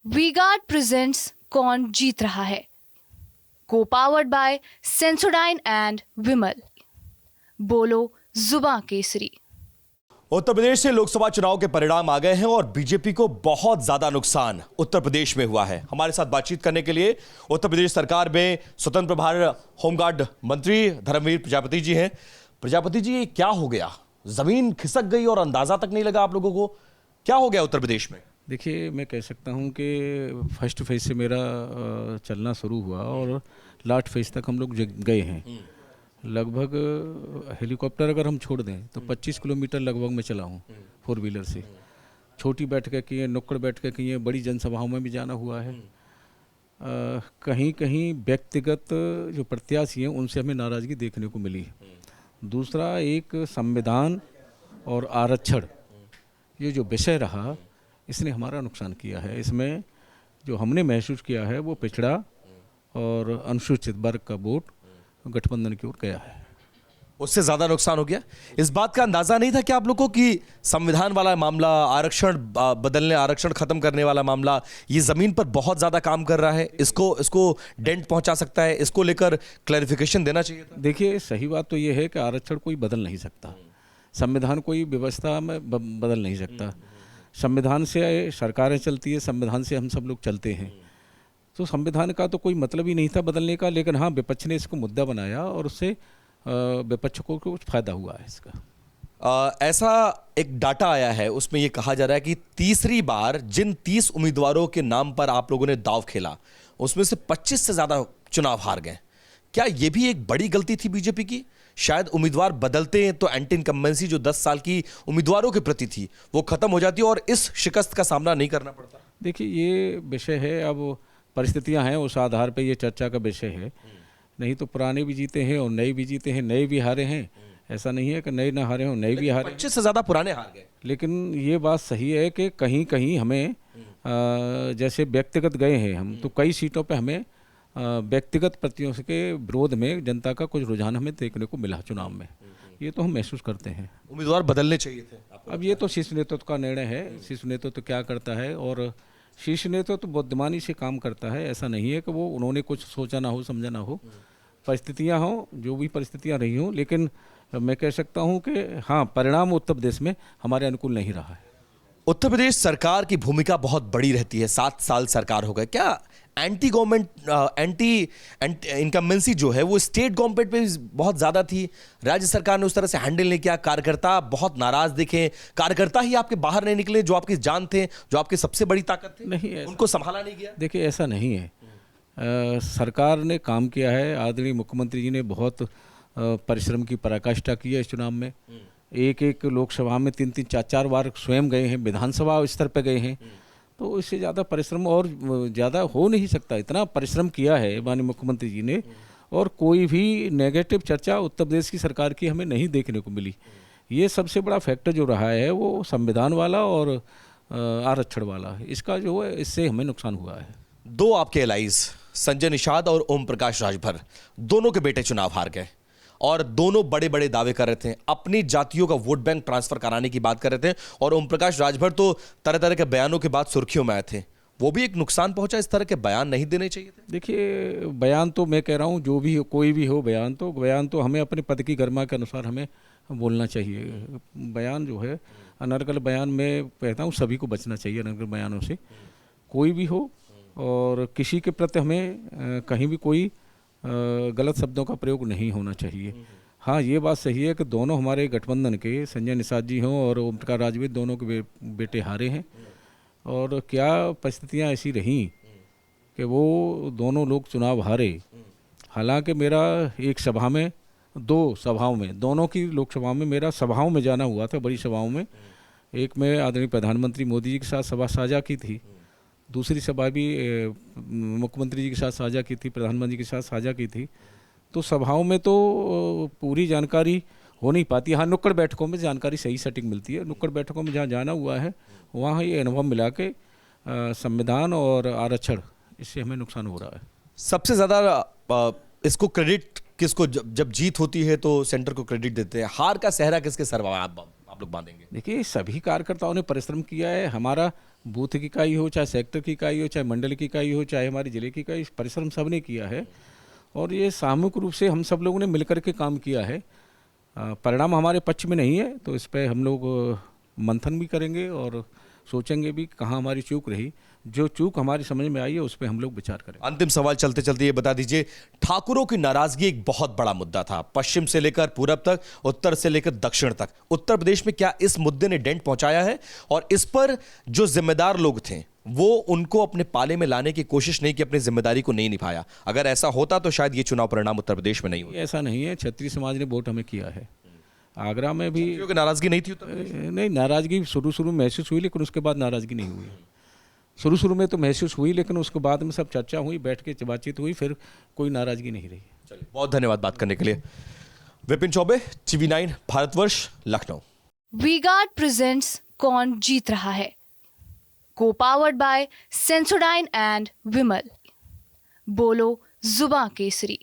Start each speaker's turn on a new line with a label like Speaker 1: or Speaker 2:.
Speaker 1: V-Guard presents कौन जीत रहा है, को पावर्ड बाय सेंसोडाइन एंड विमल। बोलो जुबां केसरी।
Speaker 2: उत्तर प्रदेश से लोकसभा चुनाव के परिणाम आ गए हैं और बीजेपी को बहुत ज्यादा नुकसान उत्तर प्रदेश में हुआ है। हमारे साथ बातचीत करने के लिए उत्तर प्रदेश सरकार में स्वतंत्र प्रभार होमगार्ड मंत्री धर्मवीर प्रजापति जी हैं। प्रजापति जी, क्या हो गया? जमीन खिसक गई और अंदाजा तक नहीं लगा आप लोगों को। क्या हो गया उत्तर प्रदेश में?
Speaker 3: देखिए, मैं कह सकता हूं कि फर्स्ट फेज से मेरा चलना शुरू हुआ और लास्ट फेज तक हम लोग गए हैं। लगभग हेलीकॉप्टर अगर हम छोड़ दें तो 25 किलोमीटर लगभग मैं चला हूँ 4 व्हीलर से। छोटी बैठकें की हैं, नुक्कड़ बैठकें की हैं, बड़ी जनसभाओं में भी जाना हुआ है। कहीं कहीं व्यक्तिगत जो प्रत्याशी हैं उनसे हमें नाराज़गी देखने को मिली। दूसरा, एक संविधान और आरक्षण ये जो विषय रहा, इसने हमारा नुकसान किया है। इसमें जो हमने महसूस किया है वो पिछड़ा और अनुसूचित वर्ग का वोट गठबंधन की ओर गया है।
Speaker 2: उससे ज्यादा नुकसान हो गया। इस बात का अंदाजा नहीं था कि आप लोगों को कि संविधान वाला मामला, आरक्षण बदलने, आरक्षण खत्म करने वाला मामला, ये जमीन पर बहुत ज्यादा काम कर रहा है, इसको डेंट पहुंचा सकता है, इसको लेकर क्लैरिफिकेशन देना चाहिए था।
Speaker 3: देखिए, सही बात तो ये है कि आरक्षण कोई बदल नहीं सकता, संविधान कोई व्यवस्था में बदल नहीं सकता। संविधान से सरकारें चलती है, संविधान से हम सब लोग चलते हैं, तो संविधान का तो कोई मतलब ही नहीं था बदलने का। लेकिन हाँ, विपक्ष ने इसको मुद्दा बनाया और उससे विपक्ष को कुछ फायदा हुआ है इसका।
Speaker 2: ऐसा एक डाटा आया है, उसमें यह कहा जा रहा है कि तीसरी बार जिन 30 उम्मीदवारों के नाम पर आप लोगों ने दांव खेला, उसमें से 25 से ज्यादा चुनाव हार गए। क्या यह भी एक बड़ी गलती थी बीजेपी की? शायद उम्मीदवार बदलते हैं तो एंटी इनकम्बेंसी जो 10 साल की उम्मीदवारों के प्रति थी वो खत्म हो जाती और इस शिकस्त का सामना नहीं करना पड़ता।
Speaker 3: देखिए, ये विषय है, अब परिस्थितियां हैं, उस आधार पे ये चर्चा का विषय है। नहीं तो पुराने भी जीते हैं और नए भी जीते हैं, नए भी हारे हैं। ऐसा नहीं है कि नए ना हारे हों, नए भी हारे।
Speaker 2: 25 से ज्यादा पुराने हार गए।
Speaker 3: लेकिन ये बात सही है कि कहीं कहीं हमें जैसे व्यक्तिगत गए हैं हम, तो कई सीटों पे हमें व्यक्तिगत प्रतियों के विरोध में जनता का कुछ रुझान हमें देखने को मिला चुनाव में। ये तो हम महसूस करते हैं।
Speaker 2: उम्मीदवार बदलने चाहिए थे।
Speaker 3: अब ये तो शीर्ष नेतृत्व का निर्णय है, शीर्ष नेतृत्व क्या करता है, और शीर्ष नेतृत्व तो बुद्धिमानी से काम करता है। ऐसा नहीं है कि वो उन्होंने कुछ सोचा ना हो, समझा ना हो। परिस्थितियां हों, जो भी परिस्थितियां रही हों, लेकिन मैं कह सकता हूं कि हाँ, परिणाम उत्तर प्रदेश में हमारे अनुकूल नहीं रहा है।
Speaker 2: उत्तर प्रदेश सरकार की भूमिका बहुत बड़ी रहती है। 7 साल सरकार हो गए। क्या एंटी गवर्नमेंट, एंटी इनकम्बेंसी जो है वो स्टेट गवर्नमेंट पे बहुत ज्यादा थी? राज्य सरकार ने उस तरह से हैंडल नहीं किया, कार्यकर्ता बहुत नाराज दिखे, कार्यकर्ता ही आपके बाहर नहीं निकले जो आपकी जान थे, जो आपकी सबसे बड़ी ताकत थी,
Speaker 3: नहीं,
Speaker 2: उनको संभाला नहीं गया।
Speaker 3: देखिए, ऐसा नहीं है। सरकार ने काम किया है। आदरणीय मुख्यमंत्री जी ने बहुत परिश्रम की पराकाष्ठा की है इस चुनाव में। एक एक लोकसभा में 3-3, 4-4 बार स्वयं गए हैं, विधानसभा स्तर पर गए हैं। तो इससे ज़्यादा परिश्रम और ज़्यादा हो नहीं सकता। इतना परिश्रम किया है माननीय मुख्यमंत्री जी ने, और कोई भी नेगेटिव चर्चा उत्तर प्रदेश की सरकार की हमें नहीं देखने को मिली। ये सबसे बड़ा फैक्टर जो रहा है वो संविधान वाला और आरक्षण वाला, इसका जो है इससे हमें नुकसान हुआ है।
Speaker 2: 2 आपके एलाइज संजय निषाद और ओम प्रकाश राजभर, दोनों के बेटे चुनाव हार गए और दोनों बड़े बड़े दावे कर रहे थे, अपनी जातियों का वोट बैंक ट्रांसफर कराने की बात कर रहे थे। और ओम प्रकाश राजभर तो तरह तरह के बयानों के बाद सुर्खियों में आए थे। वो भी एक नुकसान पहुंचा। इस तरह के बयान नहीं देने चाहिए थे।
Speaker 3: देखिए, बयान तो मैं कह रहा हूँ, जो भी हो, कोई भी हो, बयान तो हमें अपने पद की गरिमा के अनुसार हमें बोलना चाहिए। बयान जो है, अनर्गल बयान में कहता हूँ सभी को बचना चाहिए अनर्गल बयानों से, कोई भी हो। और किसी के प्रति हमें कहीं भी कोई गलत शब्दों का प्रयोग नहीं होना चाहिए। हाँ, ये बात सही है कि दोनों हमारे गठबंधन के, संजय निषाद जी हों और ओम प्रकाश राजभर, दोनों के बेटे हारे हैं। और क्या परिस्थितियाँ ऐसी रहीं कि वो दोनों लोग चुनाव हारे। हालांकि मेरा एक सभा में, 2 सभाओं में, दोनों की लोकसभा में मेरा सभाओं में जाना हुआ था, बड़ी सभाओं में। एक में आदरणीय प्रधानमंत्री मोदी जी के साथ सभा साझा की थी, दूसरी सभा भी मुख्यमंत्री जी के साथ साझा की थी, प्रधानमंत्री के साथ साझा की थी। तो सभाओं में तो पूरी जानकारी हो नहीं पाती। हाँ, नुक्कड़ बैठकों में जानकारी सही सेटिंग मिलती है। नुक्कड़ बैठकों में जहाँ जाना हुआ है वहाँ ये अनुभव मिला के संविधान और आरक्षण, इससे हमें नुकसान हो रहा है।
Speaker 2: सबसे ज़्यादा इसको क्रेडिट किसको, जब जीत होती है तो सेंटर को क्रेडिट देते हैं, हार का सेहरा किसके सर आप लोग बांधेंगे?
Speaker 3: देखिए, सभी कार्यकर्ताओं ने परिश्रम किया है। हमारा बूथ की इकाई हो, चाहे सेक्टर की इकाई हो, चाहे मंडल की इकाई हो, चाहे हमारे ज़िले की इकाई, परिश्रम सबने किया है और ये सामूहिक रूप से हम सब लोगों ने मिलकर के काम किया है। परिणाम हमारे पक्ष में नहीं है, तो इस पर हम लोग मंथन भी करेंगे और सोचेंगे भी कहाँ हमारी चूक रही। जो चूक हमारी समझ में आई है उस पर हम लोग विचार करें।
Speaker 2: अंतिम सवाल चलते चलते ये बता दीजिए, ठाकुरों की नाराजगी एक बहुत बड़ा मुद्दा था, पश्चिम से लेकर पूरब तक, उत्तर से लेकर दक्षिण तक। उत्तर प्रदेश में क्या इस मुद्दे ने डेंट पहुंचाया है और इस पर जो जिम्मेदार लोग थे वो उनको अपने पाले में लाने की कोशिश नहीं की, अपनी जिम्मेदारी को नहीं निभाया? अगर ऐसा होता तो शायद ये चुनाव परिणाम उत्तर प्रदेश में नहीं होता।
Speaker 3: ऐसा नहीं है, क्षत्रिय समाज ने वोट हमें किया है। आगरा में भी
Speaker 2: क्योंकि नाराजगी नहीं थी उत्तर प्रदेश में?
Speaker 3: नहीं, नाराजगी शुरू में महसूस हुई, लेकिन उसके बाद नाराजगी नहीं हुई। शुरू में तो महसूस हुई, लेकिन उसके बाद में सब चर्चा हुई, बैठ के बातचीत हुई, फिर कोई नाराजगी नहीं रही।
Speaker 2: चलिए, बहुत धन्यवाद बात करने के लिए। विपिन चौबे, TV9 भारतवर्ष, लखनऊ।
Speaker 1: वी-गार्ड प्रेजेंट्स कौन जीत रहा है, को पावर्ड बाय सेंसोडाइन एंड विमल। बोलो जुबां केसरी।